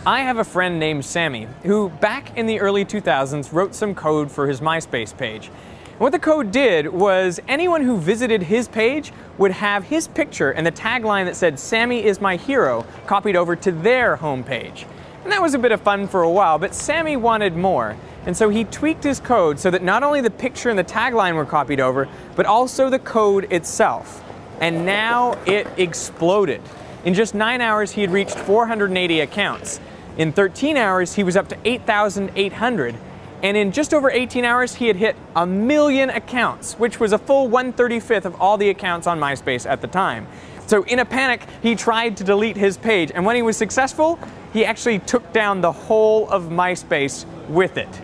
I have a friend named Sammy who, back in the early 2000s, wrote some code for his MySpace page. And what the code did was anyone who visited his page would have his picture and the tagline that said, "Sammy is my hero," copied over to their homepage. And that was a bit of fun for a while, but Sammy wanted more. And so he tweaked his code so that not only the picture and the tagline were copied over, but also the code itself. And now it exploded. In just 9 hours, he had reached 480 accounts. In 13 hours, he was up to 8,800. And in just over 18 hours, he had hit 1 million accounts, which was a full 1/35 of all the accounts on MySpace at the time. So in a panic, he tried to delete his page. And when he was successful, he actually took down the whole of MySpace with it.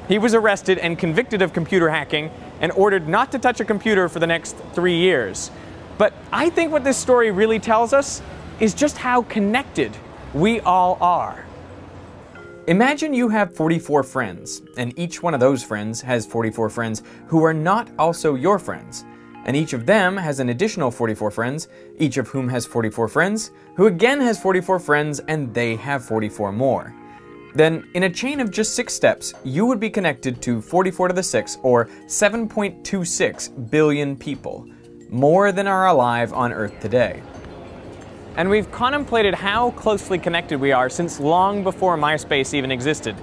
He was arrested and convicted of computer hacking and ordered not to touch a computer for the next 3 years. But I think what this story really tells us is just how connected we all are. Imagine you have 44 friends, and each one of those friends has 44 friends who are not also your friends. And each of them has an additional 44 friends, each of whom has 44 friends, who again has 44 friends, and they have 44 more. Then, in a chain of just 6 steps, you would be connected to 44 to the 6, or 7.26 billion people, more than are alive on Earth today. And we've contemplated how closely connected we are since long before MySpace even existed.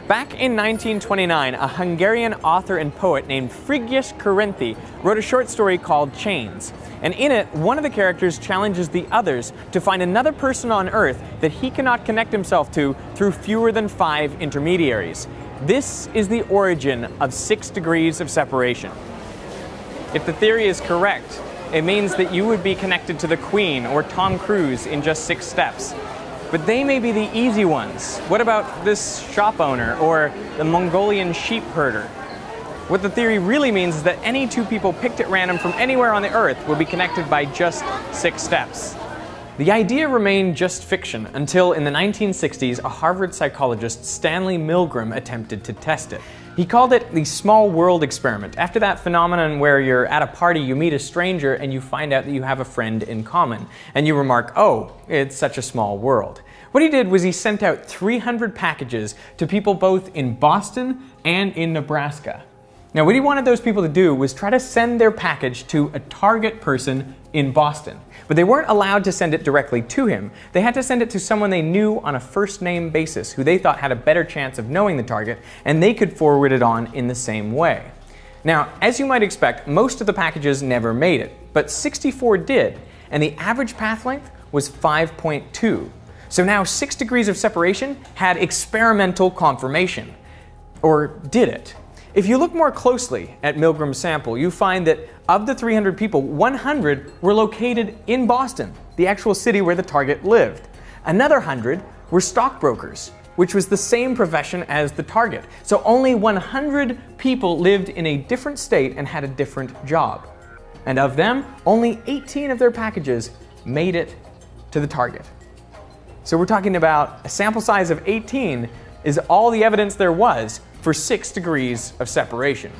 Back in 1929, a Hungarian author and poet named Frigyes Karinthy wrote a short story called Chains. And in it, one of the characters challenges the others to find another person on Earth that he cannot connect himself to through fewer than 5 intermediaries. This is the origin of 6 degrees of separation. If the theory is correct, it means that you would be connected to the Queen or Tom Cruise in just 6 steps. But they may be the easy ones. What about this shop owner or the Mongolian sheep herder? What the theory really means is that any 2 people picked at random from anywhere on the Earth will be connected by just 6 steps. The idea remained just fiction until in the 1960s, a Harvard psychologist, Stanley Milgram, attempted to test it. He called it the small world experiment, after that phenomenon where you're at a party, you meet a stranger, and you find out that you have a friend in common. And you remark, "Oh, it's such a small world." What he did was he sent out 300 packages to people both in Boston and in Nebraska. Now, what he wanted those people to do was try to send their package to a target person in Boston. But they weren't allowed to send it directly to him. They had to send it to someone they knew on a first-name basis, who they thought had a better chance of knowing the target, and they could forward it on in the same way. Now, as you might expect, most of the packages never made it, but 64 did, and the average path length was 5.2. So now 6 degrees of separation had experimental confirmation. Or did it? If you look more closely at Milgram's sample, you find that of the 300 people, 100 were located in Boston, the actual city where the target lived. Another 100 were stockbrokers, which was the same profession as the target. So only 100 people lived in a different state and had a different job. And of them, only 18 of their packages made it to the target. So we're talking about a sample size of 18 is all the evidence there was for 6 degrees of separation.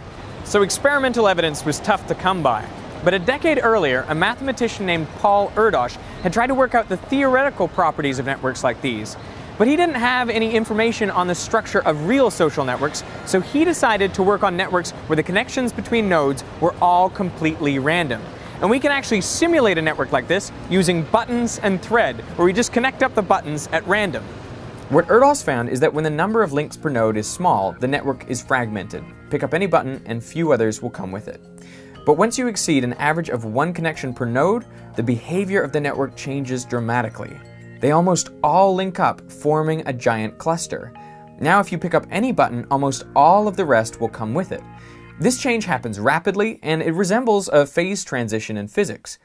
So experimental evidence was tough to come by. But a decade earlier, a mathematician named Paul Erdos had tried to work out the theoretical properties of networks like these. But he didn't have any information on the structure of real social networks, so he decided to work on networks where the connections between nodes were all completely random. And we can actually simulate a network like this using buttons and thread, where we just connect up the buttons at random. What Erdos found is that when the number of links per node is small, the network is fragmented. Pick up any button and few others will come with it. But once you exceed an average of 1 connection per node, the behavior of the network changes dramatically. They almost all link up, forming a giant cluster. Now if you pick up any button, almost all of the rest will come with it. This change happens rapidly, and it resembles a phase transition in physics.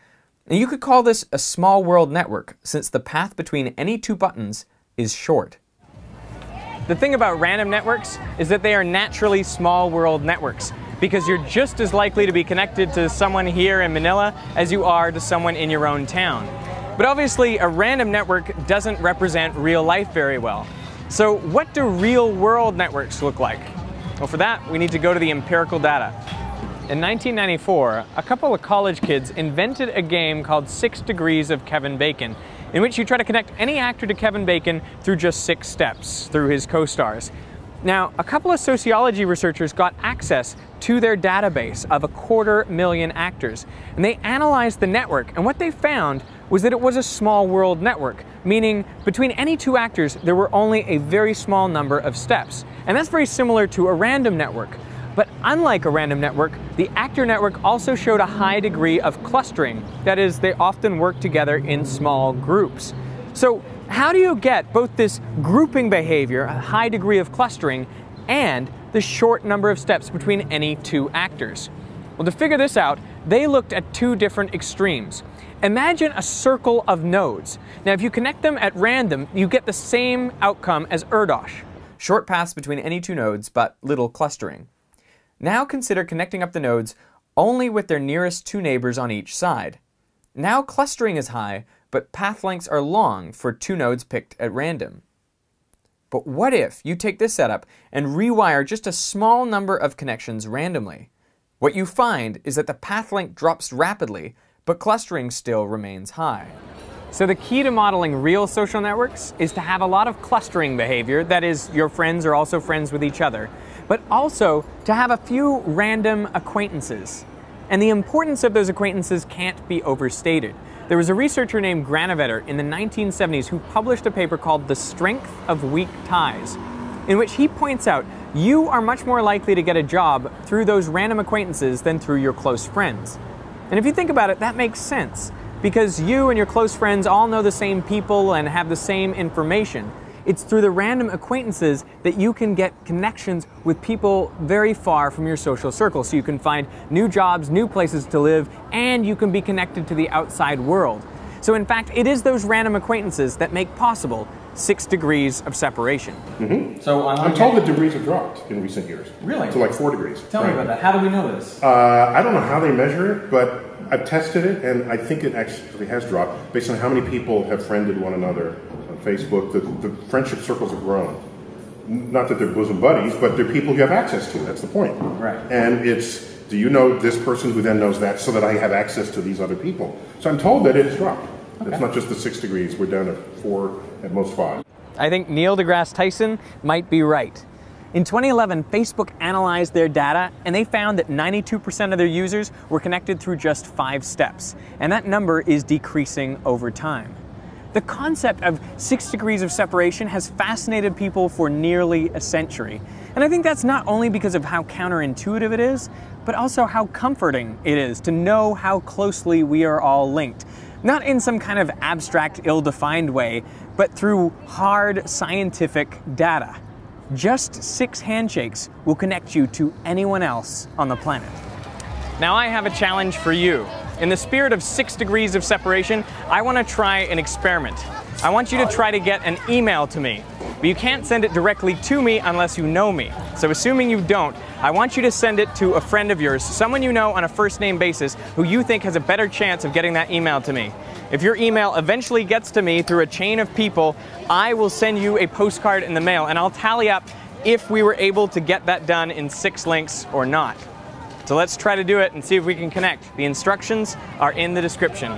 And you could call this a small world network, since the path between any 2 buttons is short. The thing about random networks is that they are naturally small world networks, because you're just as likely to be connected to someone here in Manila as you are to someone in your own town. But obviously, a random network doesn't represent real life very well. So what do real world networks look like? Well, for that, we need to go to the empirical data. In 1994, a couple of college kids invented a game called 6 Degrees of Kevin Bacon, in which you try to connect any actor to Kevin Bacon through just 6 steps through his co-stars. Now, a couple of sociology researchers got access to their database of 250,000 actors, and they analyzed the network, and what they found was that it was a small world network, meaning between any 2 actors there were only a very small number of steps. And that's very similar to a random network. But unlike a random network, the actor network also showed a high degree of clustering. That is, they often work together in small groups. So how do you get both this grouping behavior, a high degree of clustering, and the short number of steps between any 2 actors? Well, to figure this out, they looked at 2 different extremes. Imagine a circle of nodes. Now, if you connect them at random, you get the same outcome as Erdos. Short paths between any 2 nodes, but little clustering. Now consider connecting up the nodes only with their nearest 2 neighbors on each side. Now clustering is high, but path lengths are long for 2 nodes picked at random. But what if you take this setup and rewire just a small number of connections randomly? What you find is that the path length drops rapidly, but clustering still remains high. So the key to modeling real social networks is to have a lot of clustering behavior, that is, your friends are also friends with each other, but also to have a few random acquaintances. And the importance of those acquaintances can't be overstated. There was a researcher named Granovetter in the 1970s who published a paper called The Strength of Weak Ties, in which he points out you are much more likely to get a job through those random acquaintances than through your close friends. And if you think about it, that makes sense, because you and your close friends all know the same people and have the same information. It's through the random acquaintances that you can get connections with people very far from your social circle. So you can find new jobs, new places to live, and you can be connected to the outside world. So in fact, it is those random acquaintances that make possible 6 degrees of separation. Mm-hmm. So I'm told that degrees have dropped in recent years. Really? To like 4 degrees. Tell me about that. How do we know this? I don't know how they measure it, but I've tested it, and I think it actually has dropped based on how many people have friended one another on Facebook. The friendship circles have grown. Not that they're bosom buddies, but they're people you have access to. That's the point. Right. And it's, do you know this person who then knows that so that I have access to these other people? So I'm told that it has dropped. Okay. It's not just the 6 degrees. We're down to 4, at most 5. I think Neil deGrasse Tyson might be right. In 2011, Facebook analyzed their data, and they found that 92% of their users were connected through just 5 steps, and that number is decreasing over time. The concept of 6 degrees of separation has fascinated people for nearly a century, and I think that's not only because of how counterintuitive it is, but also how comforting it is to know how closely we are all linked. Not in some kind of abstract, ill-defined way, but through hard scientific data. Just 6 handshakes will connect you to anyone else on the planet. Now I have a challenge for you. In the spirit of 6 degrees of separation, I want to try an experiment. I want you to try to get an email to me, but you can't send it directly to me unless you know me. So assuming you don't, I want you to send it to a friend of yours, someone you know on a first-name basis who you think has a better chance of getting that email to me. If your email eventually gets to me through a chain of people, I will send you a postcard in the mail, and I'll tally up if we were able to get that done in 6 links or not. So let's try to do it and see if we can connect. The instructions are in the description.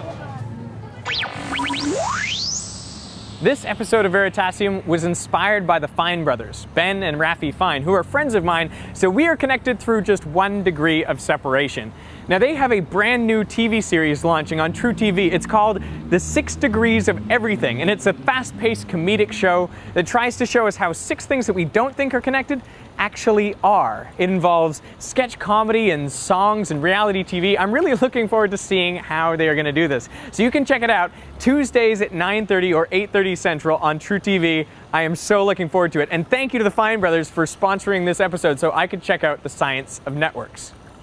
This episode of Veritasium was inspired by the Fine brothers, Ben and Raffi Fine, who are friends of mine, so we are connected through just 1 degree of separation. Now they have a brand new TV series launching on True TV. It's called The 6 Degrees of Everything, and it's a fast-paced comedic show that tries to show us how 6 things that we don't think are connected actually are. It involves sketch comedy and songs and reality TV. I'm really looking forward to seeing how they are going to do this. So you can check it out Tuesdays at 9:30 or 8:30 Central on True TV. I am so looking forward to it. And thank you to the Fine brothers for sponsoring this episode so I could check out the science of networks.